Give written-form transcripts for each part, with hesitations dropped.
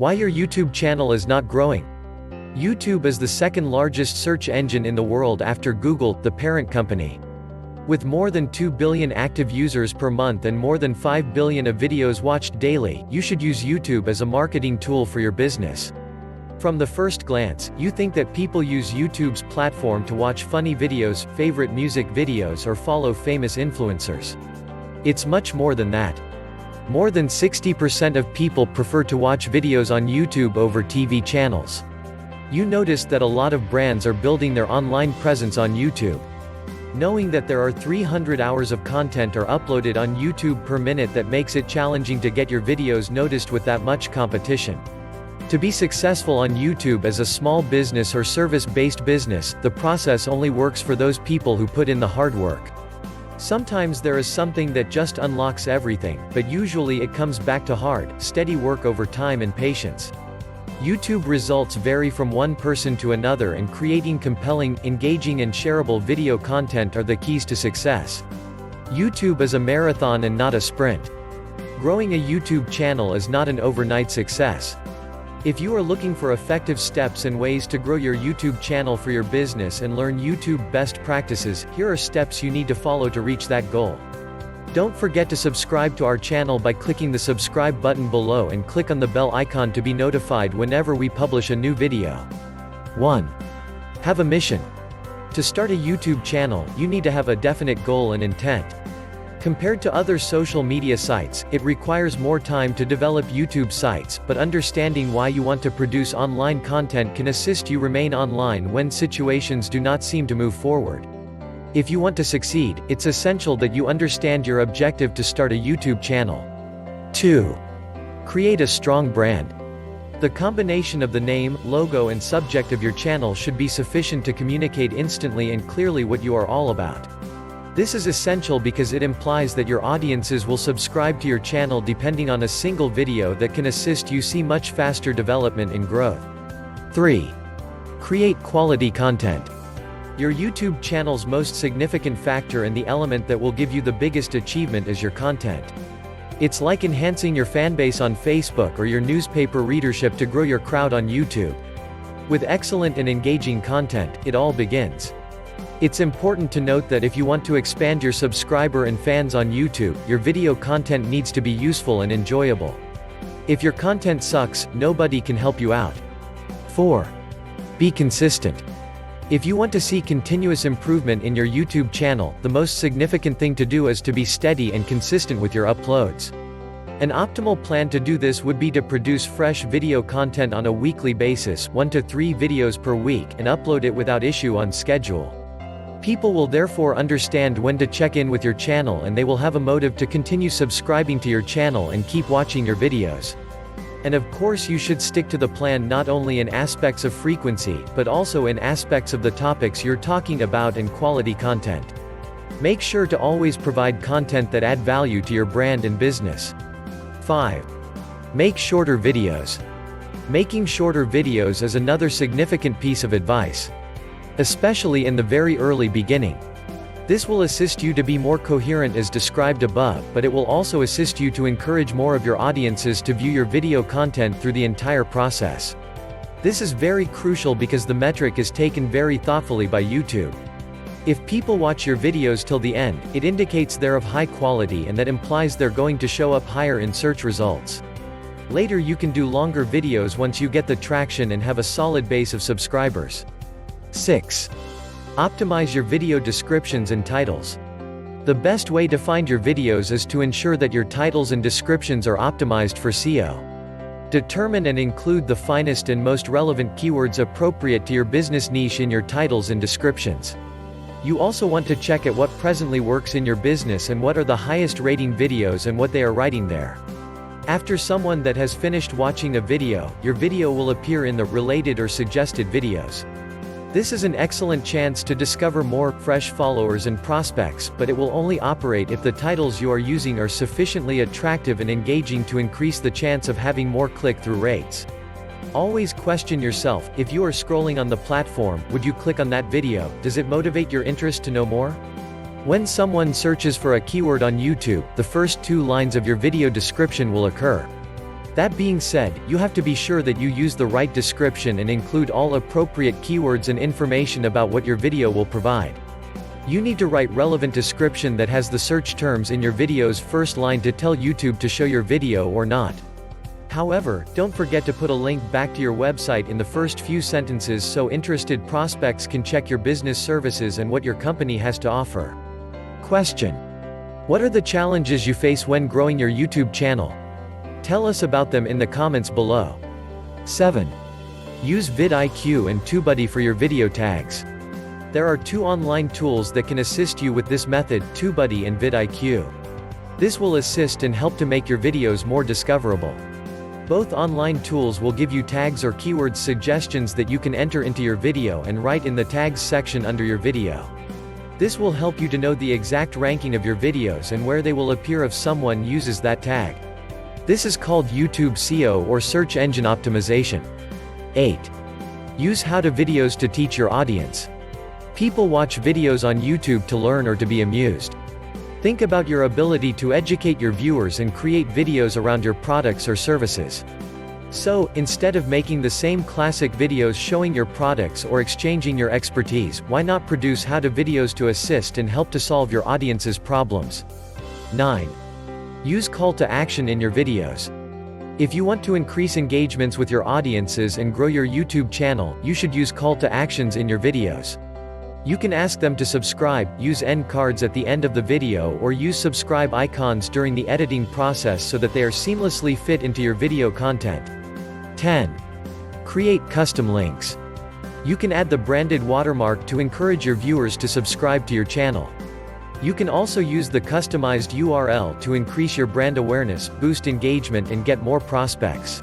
Why your YouTube channel is not growing. YouTube is the second largest search engine in the world after Google, the parent company. With more than 2 billion active users per month and more than 5 billion of videos watched daily, you should use YouTube as a marketing tool for your business. From the first glance, you think that people use YouTube's platform to watch funny videos, favorite music videos, or follow famous influencers. It's much more than that. More than 60% of people prefer to watch videos on YouTube over TV channels. You noticed that a lot of brands are building their online presence on YouTube. Knowing that there are 300 hours of content are uploaded on YouTube per minute, that makes it challenging to get your videos noticed with that much competition. To be successful on YouTube as a small business or service-based business, the process only works for those people who put in the hard work. Sometimes there is something that just unlocks everything, but usually it comes back to hard, steady work over time and patience. YouTube results vary from one person to another, and creating compelling, engaging and shareable video content are the keys to success. YouTube is a marathon and not a sprint. Growing a YouTube channel is not an overnight success. If you are looking for effective steps and ways to grow your YouTube channel for your business and learn YouTube best practices, here are steps you need to follow to reach that goal. Don't forget to subscribe to our channel by clicking the subscribe button below and click on the bell icon to be notified whenever we publish a new video. 1. Have a mission. To start a YouTube channel, you need to have a definite goal and intent. Compared to other social media sites, it requires more time to develop YouTube sites, but understanding why you want to produce online content can assist you remain online when situations do not seem to move forward. If you want to succeed, it's essential that you understand your objective to start a YouTube channel. 2. Create a strong brand. The combination of the name, logo and subject of your channel should be sufficient to communicate instantly and clearly what you are all about. This is essential because it implies that your audiences will subscribe to your channel depending on a single video that can assist you see much faster development and growth. 3. Create quality content. Your YouTube channel's most significant factor and the element that will give you the biggest achievement is your content. It's like enhancing your fanbase on Facebook or your newspaper readership to grow your crowd on YouTube. With excellent and engaging content, it all begins. It's important to note that if you want to expand your subscriber and fans on YouTube, your video content needs to be useful and enjoyable. If your content sucks, nobody can help you out. 4. Be consistent. If you want to see continuous improvement in your YouTube channel, the most significant thing to do is to be steady and consistent with your uploads. An optimal plan to do this would be to produce fresh video content on a weekly basis, 1 to 3 videos per week, and upload it without issue on schedule. People will therefore understand when to check in with your channel, and they will have a motive to continue subscribing to your channel and keep watching your videos. And of course you should stick to the plan not only in aspects of frequency, but also in aspects of the topics you're talking about and quality content. Make sure to always provide content that add value to your brand and business. 5. Make shorter videos. Making shorter videos is another significant piece of advice. Especially in the very early beginning. This will assist you to be more coherent as described above, but it will also assist you to encourage more of your audiences to view your video content through the entire process. This is very crucial because the metric is taken very thoughtfully by YouTube. If people watch your videos till the end, it indicates they're of high quality, and that implies they're going to show up higher in search results. Later you can do longer videos once you get the traction and have a solid base of subscribers. 6. Optimize your video descriptions and titles. The best way to find your videos is to ensure that your titles and descriptions are optimized for SEO. Determine and include the finest and most relevant keywords appropriate to your business niche in your titles and descriptions. You also want to check at what presently works in your business and what are the highest rating videos and what they are writing there. After someone that has finished watching a video, your video will appear in the related or suggested videos. This is an excellent chance to discover more, fresh followers and prospects, but it will only operate if the titles you are using are sufficiently attractive and engaging to increase the chance of having more click-through rates. Always question yourself, if you are scrolling on the platform, would you click on that video? Does it motivate your interest to know more? When someone searches for a keyword on YouTube, the first 2 lines of your video description will occur. That being said, you have to be sure that you use the right description and include all appropriate keywords and information about what your video will provide. You need to write relevant description that has the search terms in your video's first line to tell YouTube to show your video or not. However, don't forget to put a link back to your website in the first few sentences so interested prospects can check your business services and what your company has to offer. Question: what are the challenges you face when growing your YouTube channel? Tell us about them in the comments below. 7. Use VidIQ and TubeBuddy for your video tags. There are two online tools that can assist you with this method, TubeBuddy and VidIQ. This will assist and help to make your videos more discoverable. Both online tools will give you tags or keywords suggestions that you can enter into your video and write in the tags section under your video. This will help you to know the exact ranking of your videos and where they will appear if someone uses that tag. This is called YouTube SEO or search engine optimization. 8. Use how-to videos to teach your audience. People watch videos on YouTube to learn or to be amused. Think about your ability to educate your viewers and create videos around your products or services. So, instead of making the same classic videos showing your products or exchanging your expertise, why not produce how-to videos to assist and help to solve your audience's problems? 9. Use call to action in your videos. If you want to increase engagements with your audiences and grow your YouTube channel, you should use call to actions in your videos. You can ask them to subscribe, use end cards at the end of the video, or use subscribe icons during the editing process so that they are seamlessly fit into your video content. 10. Create custom links. You can add the branded watermark to encourage your viewers to subscribe to your channel. You can also use the customized URL to increase your brand awareness, boost engagement and get more prospects.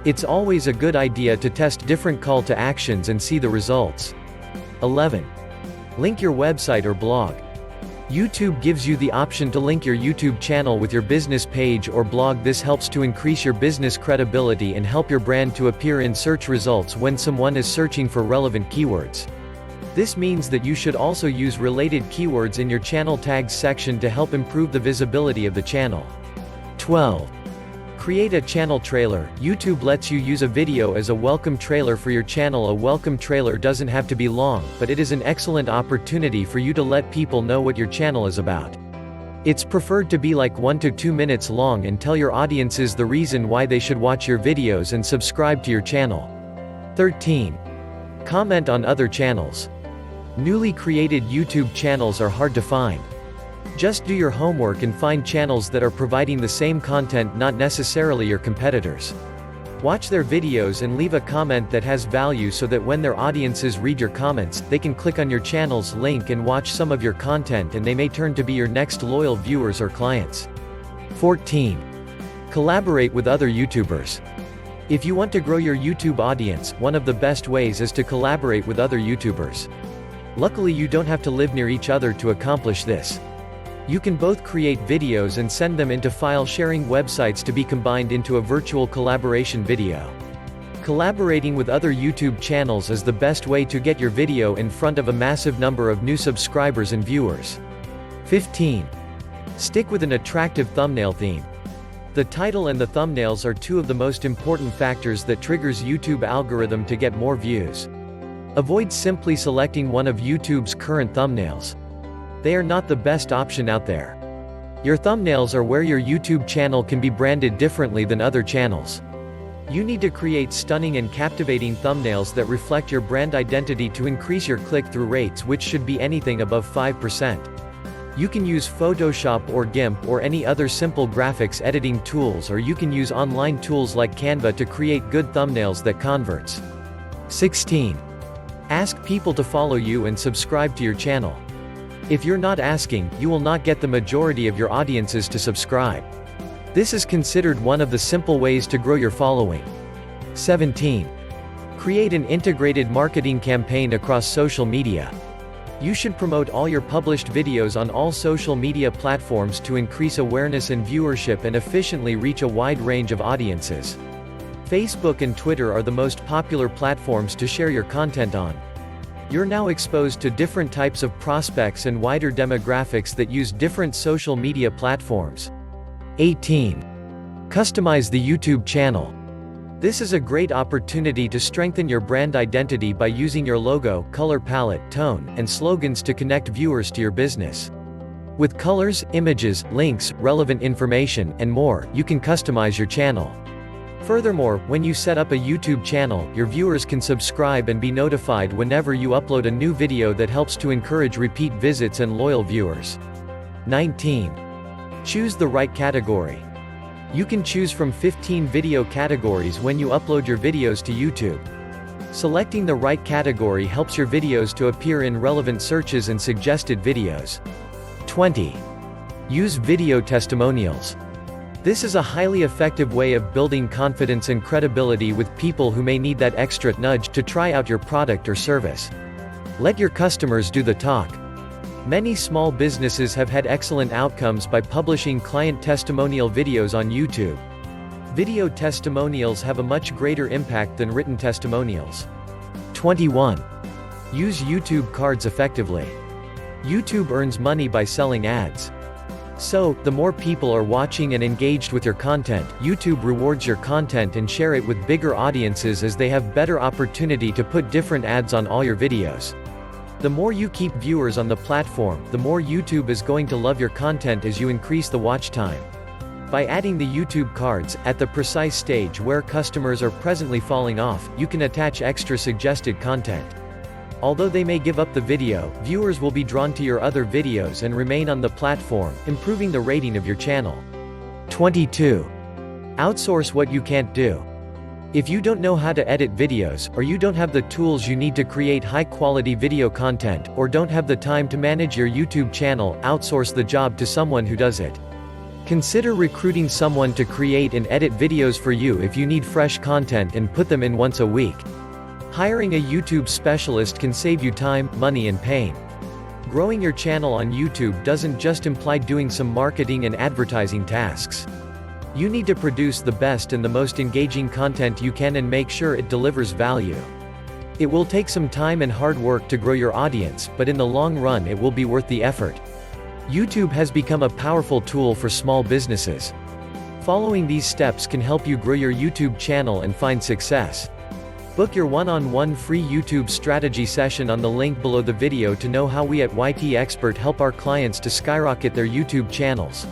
It's always a good idea to test different call to actions and see the results. 11. Link your website or blog. YouTube gives you the option to link your YouTube channel with your business page or blog. This helps to increase your business credibility and help your brand to appear in search results when someone is searching for relevant keywords. This means that you should also use related keywords in your channel tags section to help improve the visibility of the channel. 12. Create a channel trailer. YouTube lets you use a video as a welcome trailer for your channel. A welcome trailer doesn't have to be long, but it is an excellent opportunity for you to let people know what your channel is about. It's preferred to be like 1 to 2 minutes long and tell your audiences the reason why they should watch your videos and subscribe to your channel. 13. Comment on other channels. Newly created YouTube channels are hard to find. Just do your homework and find channels that are providing the same content, not necessarily your competitors. Watch their videos and leave a comment that has value so that when their audiences read your comments, they can click on your channel's link and watch some of your content, and they may turn to be your next loyal viewers or clients. 14. Collaborate with other YouTubers. If you want to grow your YouTube audience, one of the best ways is to collaborate with other YouTubers. Luckily, you don't have to live near each other to accomplish this. You can both create videos and send them into file-sharing websites to be combined into a virtual collaboration video. Collaborating with other YouTube channels is the best way to get your video in front of a massive number of new subscribers and viewers. 15. Stick with an attractive thumbnail theme. The title and the thumbnails are two of the most important factors that triggers YouTube algorithm to get more views. Avoid simply selecting one of YouTube's current thumbnails. They are not the best option out there. Your thumbnails are where your YouTube channel can be branded differently than other channels. You need to create stunning and captivating thumbnails that reflect your brand identity to increase your click-through rates, which should be anything above 5%. You can use Photoshop or GIMP or any other simple graphics editing tools, or you can use online tools like Canva to create good thumbnails that converts. 16. Ask people to follow you and subscribe to your channel. If you're not asking, you will not get the majority of your audiences to subscribe. This is considered one of the simple ways to grow your following. 17. Create an integrated marketing campaign across social media. You should promote all your published videos on all social media platforms to increase awareness and viewership and efficiently reach a wide range of audiences. Facebook and Twitter are the most popular platforms to share your content on. You're now exposed to different types of prospects and wider demographics that use different social media platforms. 18. Customize the YouTube channel. This is a great opportunity to strengthen your brand identity by using your logo, color palette, tone, and slogans to connect viewers to your business. With colors, images, links, relevant information, and more, you can customize your channel. Furthermore, when you set up a YouTube channel, your viewers can subscribe and be notified whenever you upload a new video that helps to encourage repeat visits and loyal viewers. 19. Choose the right category. You can choose from 15 video categories when you upload your videos to YouTube. Selecting the right category helps your videos to appear in relevant searches and suggested videos. 20. Use video testimonials. This is a highly effective way of building confidence and credibility with people who may need that extra nudge to try out your product or service. Let your customers do the talk. Many small businesses have had excellent outcomes by publishing client testimonial videos on YouTube. Video testimonials have a much greater impact than written testimonials. 21. Use YouTube cards effectively. YouTube earns money by selling ads. So, the more people are watching and engaged with your content, YouTube rewards your content and share it with bigger audiences as they have better opportunity to put different ads on all your videos. The more you keep viewers on the platform, the more YouTube is going to love your content as you increase the watch time. By adding the YouTube cards, at the precise stage where customers are presently falling off, you can attach extra suggested content. Although they may give up the video, viewers will be drawn to your other videos and remain on the platform, improving the rating of your channel. 22. Outsource what you can't do. If you don't know how to edit videos, or you don't have the tools you need to create high-quality video content, or don't have the time to manage your YouTube channel, outsource the job to someone who does it. Consider recruiting someone to create and edit videos for you if you need fresh content and put them in once a week. Hiring a YouTube specialist can save you time, money and pain. Growing your channel on YouTube doesn't just imply doing some marketing and advertising tasks. You need to produce the best and the most engaging content you can and make sure it delivers value. It will take some time and hard work to grow your audience, but in the long run it will be worth the effort. YouTube has become a powerful tool for small businesses. Following these steps can help you grow your YouTube channel and find success. Book your one-on-one free YouTube strategy session on the link below the video to know how we at YT Expert help our clients to skyrocket their YouTube channels.